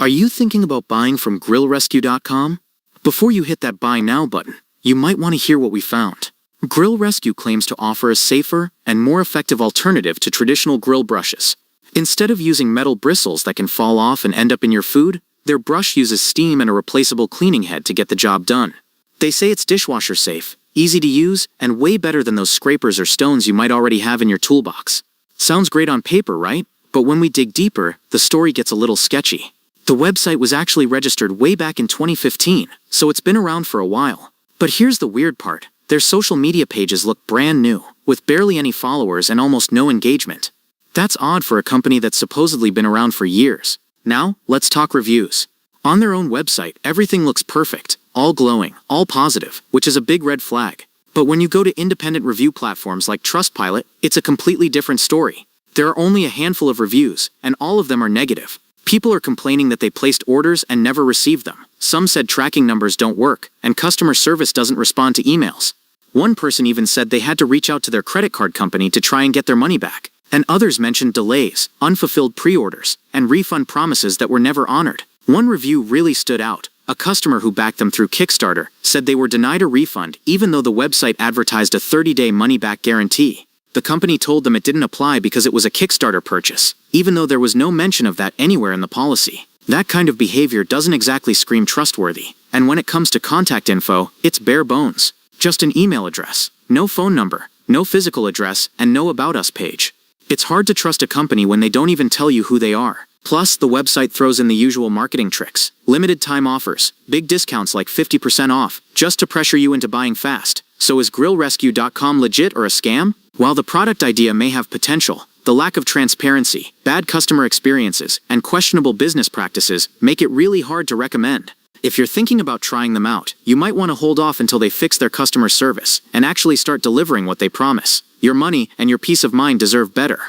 Are you thinking about buying from grillrescue.com? Before you hit that buy now button, you might want to hear what we found. Grill Rescue claims to offer a safer and more effective alternative to traditional grill brushes. Instead of using metal bristles that can fall off and end up in your food, their brush uses steam and a replaceable cleaning head to get the job done. They say it's dishwasher safe, easy to use, and way better than those scrapers or stones you might already have in your toolbox. Sounds great on paper, right? But when we dig deeper, the story gets a little sketchy. The website was actually registered way back in 2015, so it's been around for a while. But here's the weird part. Their social media pages look brand new, with barely any followers and almost no engagement. That's odd for a company that's supposedly been around for years. Now, let's talk reviews. On their own website, everything looks perfect, all glowing, all positive, which is a big red flag. But when you go to independent review platforms like Trustpilot, it's a completely different story. There are only a handful of reviews, and all of them are negative. People are complaining that they placed orders and never received them. Some said tracking numbers don't work, and customer service doesn't respond to emails. One person even said they had to reach out to their credit card company to try and get their money back. And others mentioned delays, unfulfilled pre-orders, and refund promises that were never honored. One review really stood out. A customer who backed them through Kickstarter said they were denied a refund even though the website advertised a 30-day money-back guarantee. The company told them it didn't apply because it was a Kickstarter purchase, even though there was no mention of that anywhere in the policy. That kind of behavior doesn't exactly scream trustworthy. And when it comes to contact info, it's bare bones. Just an email address, no phone number, no physical address, and no About Us page. It's hard to trust a company when they don't even tell you who they are. Plus, the website throws in the usual marketing tricks. Limited time offers, big discounts like 50% off, just to pressure you into buying fast. So is grillrescue.com legit or a scam? While the product idea may have potential, the lack of transparency, bad customer experiences, and questionable business practices make it really hard to recommend. If you're thinking about trying them out, you might want to hold off until they fix their customer service and actually start delivering what they promise. Your money and your peace of mind deserve better.